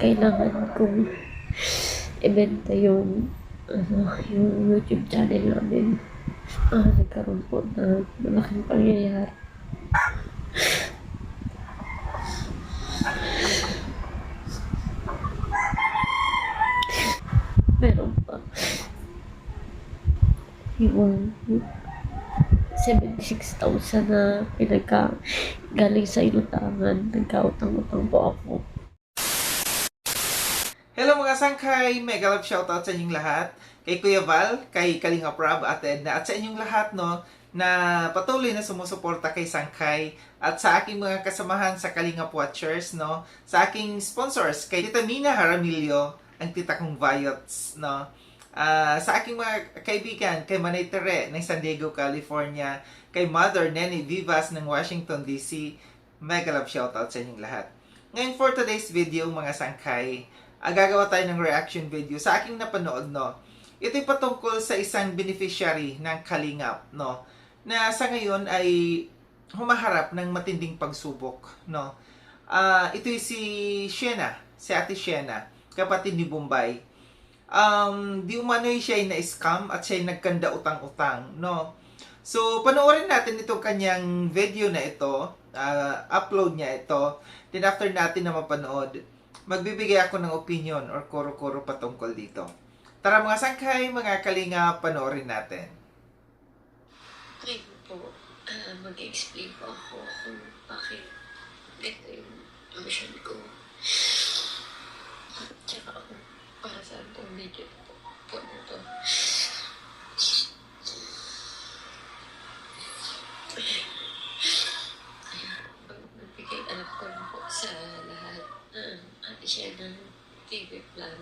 kailangan kong ibenta yung YouTube channel namin. Nagkaroon po na malaking pangyayari. Meron pa yung 76,000 na galing sa inutangan. Nagkautang-utang po ako. Hello mga sangkay! Mega love shoutout sa inyong lahat. Kay Kuya Val, kay Kalinga Prab, at Edna, at sa inyong lahat no, na patuloy na sumusuporta kay Sangkay, at sa aking mga kasamahan sa Kalinga Watchers, no, sa aking sponsors, kay Tita Mina Jaramillo, ang tita kong Viots, no, sa aking mga kaibigan, kay Manay Tere ng San Diego, California, kay Mother Nenny Vivas ng Washington, D.C. Mega love shoutout sa inyong lahat. Ngayon for today's video mga sangkay, gagawa tayo ng reaction video sa aking napanood, no. Ito'y patungkol sa isang beneficiary ng Kalingap, no, na sa ngayon ay humaharap ng matinding pagsubok, no. Ito'y si Shena, si Ate Shena, kapatid ni Bombay. Di umano'y siya ay na-scam at siya ay nagkanda utang-utang, no. So, panoorin natin itong kanyang video na ito, upload niya ito, then after natin na mapanood, magbibigay ako ng opinion or kuro-kuro patungkol dito. Tara mga sangkay, mga kalinga, panoorin natin. Okay po, mag-explain po ako kung bakit ito yung mission ko. Tsaka kung para saan itong video po na to. Magbigay alam ko na po sa lahat. Ate siya ng TV plan.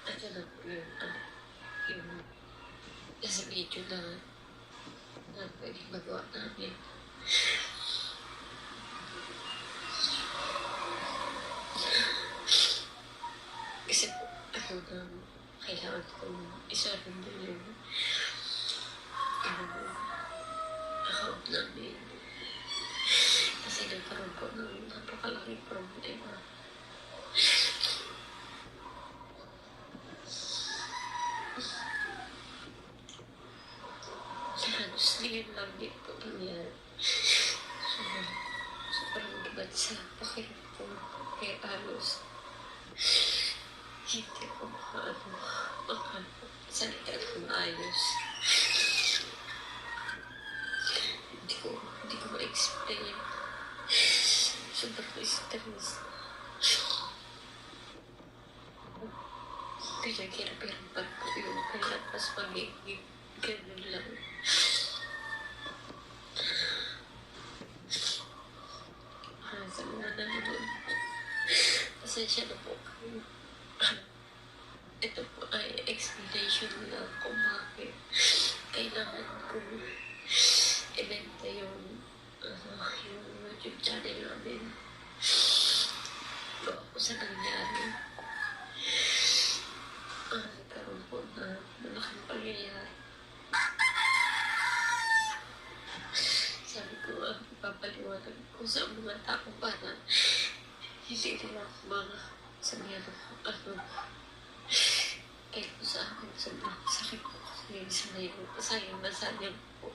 At ano po yung nasa video na pwede magawa namin. Kasi po, kailangan kong isarang din yung account namin. Kasi nagkaroon po ng napakalaking problema. Halos ngayon lang dito nangyari. Sobrang bigat sa pakiramdam ko. Kaya halos hindi ko makasalita ng maayos. Hindi ko ma-explain. Sobrang stress. Pinaghirap-hirapan ko yung kailan mas magiging ganun lang. Sa mga nanonood po, pasensya na po. Ito po ay explanation lang kung bakit kailangan kong ibenta yung YouTube channel namin. So, ako sa nangyari, nagkaroon po na malaking pangyayari. Sabi ko, ipapaliwanag ko sa mga tao para hindi nila sabihan kahit po sa akin, sobrang sakit ko kasi sayang na sayang po.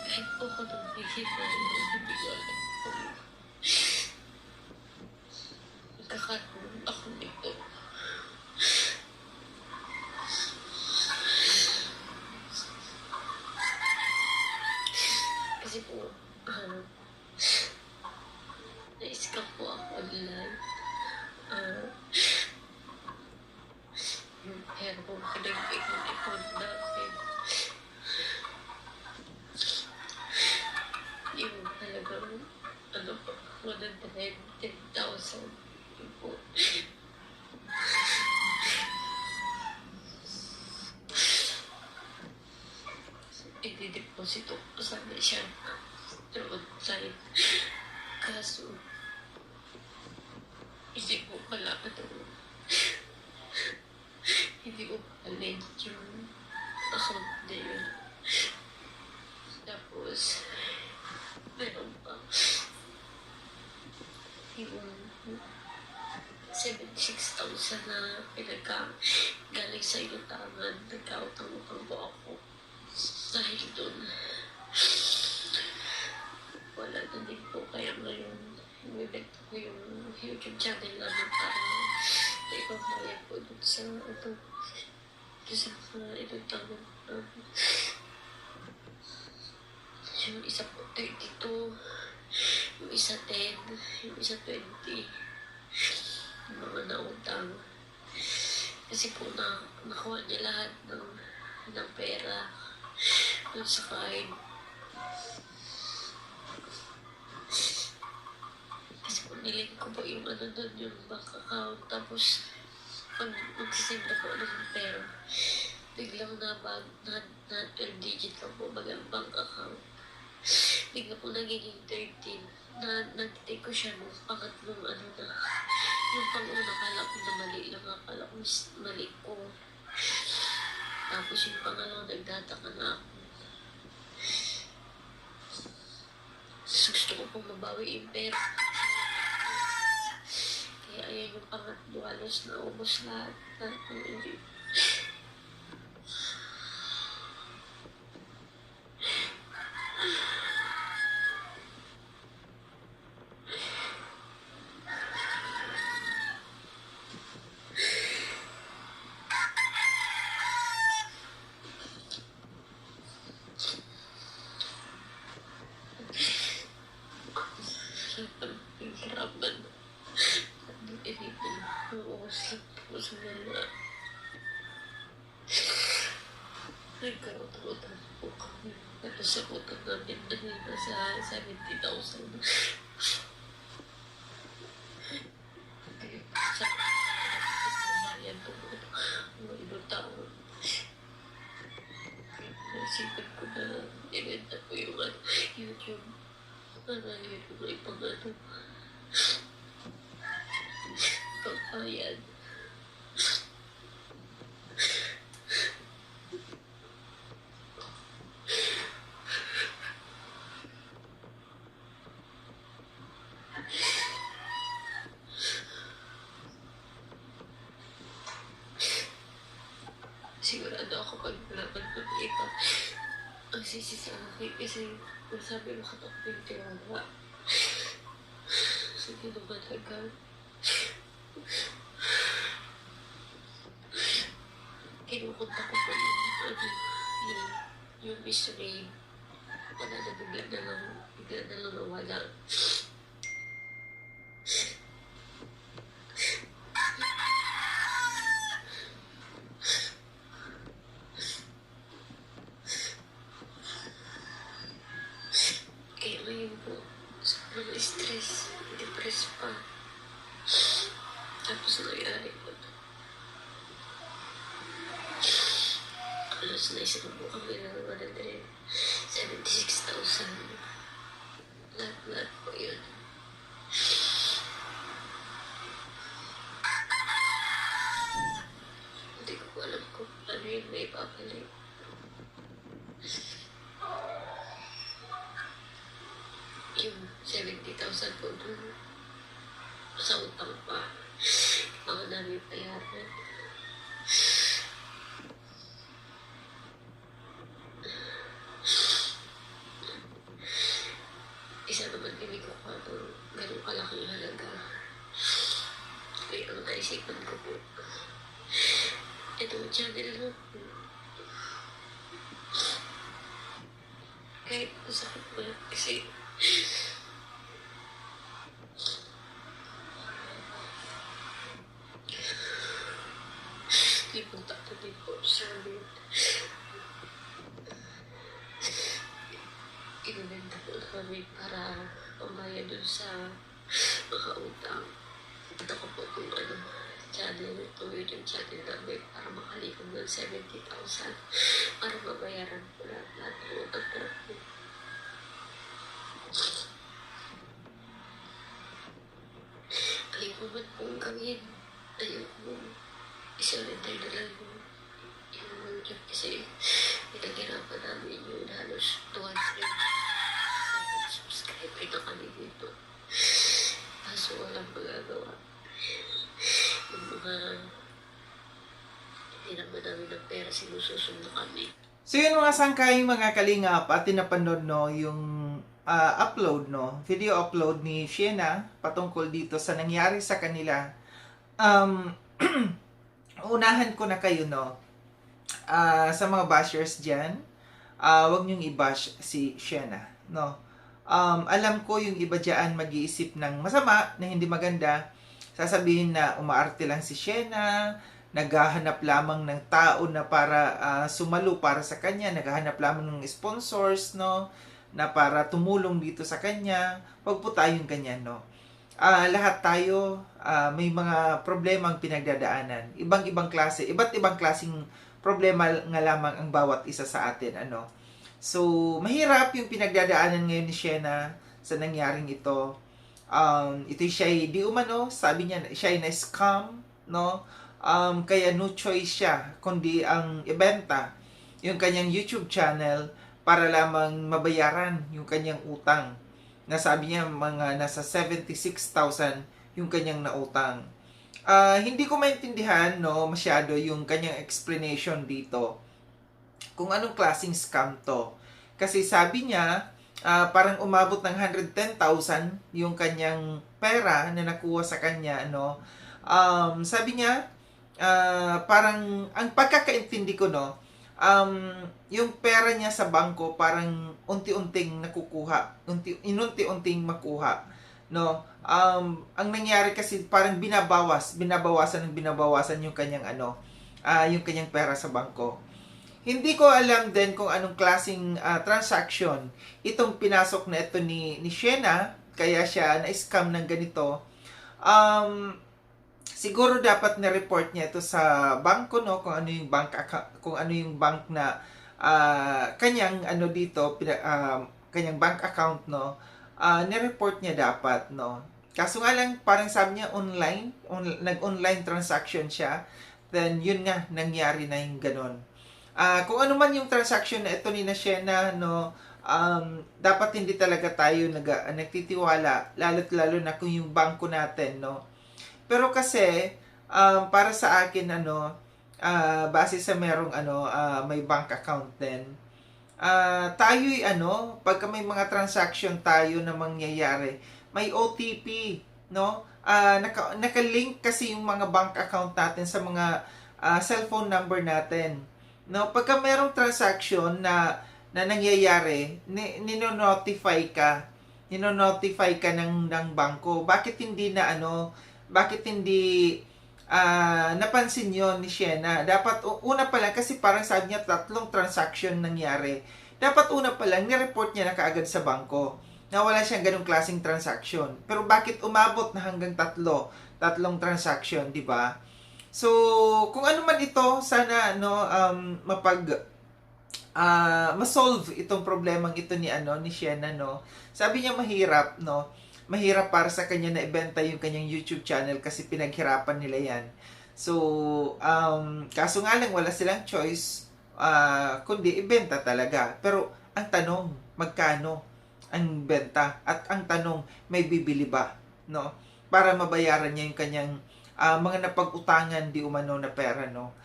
Kahit po ako nang hihita, hindi ko alam kung magkakaroon ako nito. Kasi po, na-scam po ako online. Yung pera ko pinag-ipon namin. Yung talagang, 110,000 po. I-deposito ko sana siya through online. Kaso, hindi ko pala hindi ko palit yung account na yun. Tapos, meron pa yung 76,000 na galing sa inutangan. Nagkautang-utang po ako. Dahil doon, wala na din po. Kaya ngayon, ibibigto ko yung YouTube channel namin para ipambayad po doon sa inutangan namin. Yung isa po 32, yung isa 10, yung isa 20. Yung mga nautang. Kasi po nakuha niya lahat ng pera dun sa fine. Kasi po nilink ko po yung dun, yung bank account. Tapos magsisend na po ng pera. Biglang na 12 digit lang po bagang bank account. Bigla po nagiging 13. Nag-take ko siya nung pangatlong na. Yung pang-una, kala ko na mali lang. Kala ko mali ko. Tapos yung pangalawa, nagdataka na ako. Gusto ko pong mabawi yung pera. Kaya ayan yung pangatlo, halos naubos lahat. Hirapan. Inipin. Uusap po sa mga. Nagkaroon po kami. Pero sa utang namin na sa 70,000. Sa pagbabayan po mga ibang tao. Nasipan ko na ibenta ko yung YouTube. Para yun yung ibang pagbayad. Sigurado ako pag laban ng iba ang sisi sa akin kasi masabi makatakbo yung tiwala. Sige naman hanggang kinukunta ko po yung mystery. Wala na bigla na lang nawala. Kaya ngayon po, sobrang stress, depressed pa. Tapos nangyari po. Alas na isa po kami ng 176,000. Lahat po yun. Hindi ko po alam kung ano yung may papalik. Yung 70,000 po dun sa utang pa. Mga namin bayaran. Isa naman hindi ko pa ganun kalaking halaga. Kaya ang naisipan ko po, itong channel mo po. Kahit masakit mo kasi lipunta ko din po sa amin. Inunenda po namin para pambayad dun sa mga utang. Ito ko po kung channel, itong YouTube channel namin para makalikom ng 70,000 para mabayaran po lahat ng utang namin. Ayoko man pong gawin. Ayoko i-surrender na lang yung job kasi pinaghirapan namin yun halos 200 subscriber na kami dito. Kaso walang magagawa. Yung mga hindi naman namin ng pera, sinususundo kami. So yun mga sangkay, mga kalingap, at napanood no, yung upload no, video upload ni Shiena patungkol dito sa nangyari sa kanila. Unahan ko na kayo no, sa mga bashers dyan, wag niyong i-bash si Shiena no. Alam ko yung iba dyan mag-iisip ng masama na hindi maganda, sasabihin na umaarte lang si Shiena, naghahanap lamang ng tao na para sumalo para sa kanya, naghahanap lamang ng sponsors no, na para tumulong dito sa kanya. Wag po tayong ganyan no. Lahat tayo may mga problemang pinagdadaanan. Ibang-ibang klase, iba't ibang klaseng problema nga lamang ang bawat isa sa atin ano. So, mahirap yung pinagdadaanan ngayon ni Shiena sa nangyaring ito. Ito siya di umano, sabi niya siya ay na-scam no. Kaya no choice siya kundi ang ibenta yung kanyang YouTube channel para lamang mabayaran yung kanyang utang. Nasabi niya mga nasa 76,000 yung kanyang nautang. Hindi ko maintindihan no masyado yung kanyang explanation dito kung anong klaseng scam to. Kasi sabi niya parang umabot ng 110,000 yung kanyang pera na nakuha sa kanya no. Sabi niya parang ang pagkakaintindi ko no, yung pera niya sa bangko parang unti-unting nakukuha, inunti-unting makuha no. Ang nangyari kasi parang binabawasan yung kanyang yung kanyang pera sa bangko. Hindi ko alam din kung anong klaseng transaction itong pinasok na ito ni Shiena kaya siya na-scam ng ganito. Siguro dapat na-report niya ito sa bangko no, kung ano yung bank account, kung ano yung bank na kanyang kanyang bank account no, ni-report niya dapat no. Kaso nga lang parang sabi niya nag-online transaction siya, then yun nga nangyari na yung ganon. Kung ano man yung transaction na ito ni Shiena no, dapat hindi talaga tayo nagtitiwala, lalo na kung yung bangko natin no. Pero kasi para sa akin base sa merong may bank account din, tayo'y pagka may mga transaction tayo na mangyayari, may OTP no, naka-link kasi yung mga bank account natin sa mga cellphone number natin no. Pagka merong transaction na nangyayari, nino-notify ka ng bangko. Bakit hindi napansin yon ni Shiena? Dapat una pa lang, kasi parang sabi niya 3 transaction nangyari. Dapat una pa lang ni-report niya na kaagad sa bangko na wala siyang ganung klaseng transaction. Pero bakit umabot na hanggang 3 transaction, di ba? So, kung ano man ito, sana ma-solve itong problemang ito ni Shiena no. Sabi niya mahirap no. Mahirap para sa kanya na ibenta yung kanyang YouTube channel kasi pinaghirapan nila yan. So, kaso nga lang wala silang choice kundi ibenta talaga. Pero ang tanong, magkano ang benta? At ang tanong, may bibili ba? No? Para mabayaran niya yung kanyang mga napag-utangan di umano na pera. No?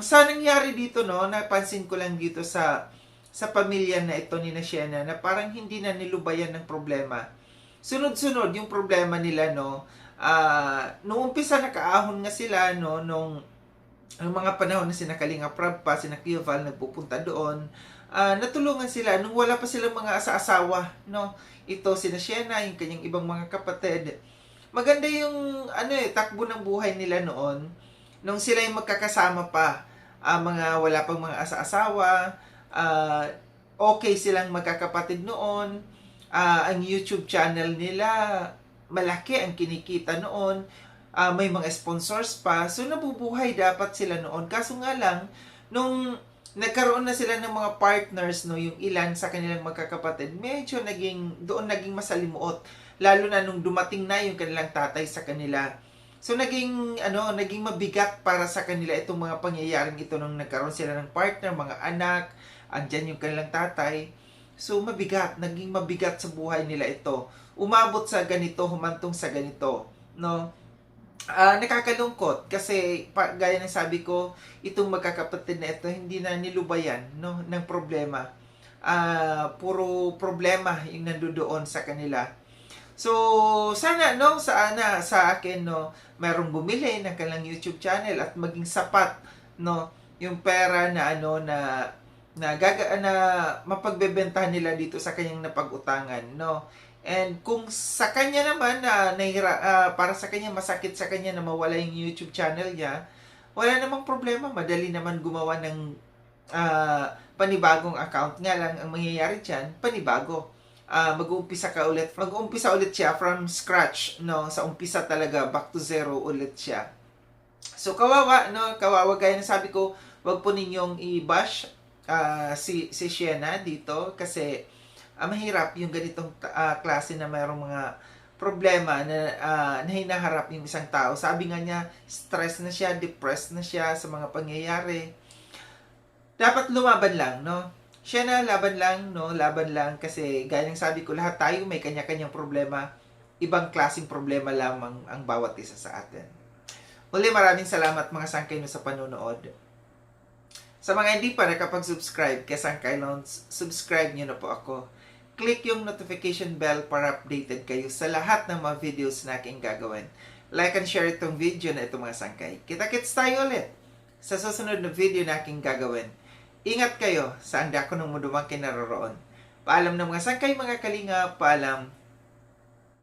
Sa nangyari dito, no, napansin ko lang dito sa pamilya na ito ni Shiena na parang hindi na nilubayan ng problema. Sunod-sunod yung problema nila no. Nung umpisa nakaahon nga sila no, nung mga panahon na sina Kalinga Prab pa, sina Kuya Val nagpupunta doon. Natulungan sila nung wala pa silang mga asa-asawa no. Ito sina Shiena, yung kanyang ibang mga kapatid. Maganda yung takbo ng buhay nila noon nung sila yung magkakasama pa. Mga wala pang mga asa-asawa, okay silang magkakapatid noon. Ang YouTube channel nila, malaki ang kinikita noon. May mga sponsors pa. So, nabubuhay dapat sila noon. Kaso nga lang, nung nagkaroon na sila ng mga partners, no, yung ilan sa kanilang magkakapatid, medyo naging masalimuot. Lalo na nung dumating na yung kanilang tatay sa kanila. So naging mabigat para sa kanila itong mga pangyayaring ito nung nagkaroon sila ng partner, mga anak, andyan yung kanilang tatay. So naging mabigat sa buhay nila ito. Umabot sa ganito, humantong sa ganito, no? Nakakalungkot kasi gaya ng sabi ko, itong magkakapatid na ito hindi na nilubayan, no, ng problema. Puro problema yung nandoon sa kanila. So, sana sa akin merong bumili ng kanilang YouTube channel at maging sapat yung pera na na mapagbebentahan nila dito sa kanyang napag-utangan, no. And kung sa kanya naman para sa kanya masakit sa kanya na mawala yung YouTube channel niya, wala namang problema, madali naman gumawa ng panibagong account. Nga lang ang mangyayari diyan, panibago. Mag-uumpisa ulit siya from scratch, no, sa umpisa talaga, back to zero ulit siya. So kawawa, no, kawawa, gaya na sabi ko, wag po ninyong i-bash si Sienna dito kasi mahirap yung ganitong klase na mayroong mga problema na hinaharap yung isang tao. Sabi nga niya, stress na siya, depressed na siya sa mga pangyayari. Dapat lumaban lang, no? Siya na, laban lang kasi gaya ng sabi ko, lahat tayo may kanya-kanyang problema. Ibang klaseng problema lamang ang bawat isa sa atin. Muli, maraming salamat mga sangkay sa panonood. Sa mga hindi pa nakapag-subscribe kay Sangkay Loans, subscribe nyo na po ako. Click yung notification bell para updated kayo sa lahat ng mga videos na aking gagawin. Like and share itong video na ito mga sangkay. Kita-kits tayo ulit sa susunod na video na aking gagawin. Ingat kayo saan ako ng mundo man kinaroroon. Paalam ng mga sangkay, mga kalinga, paalam.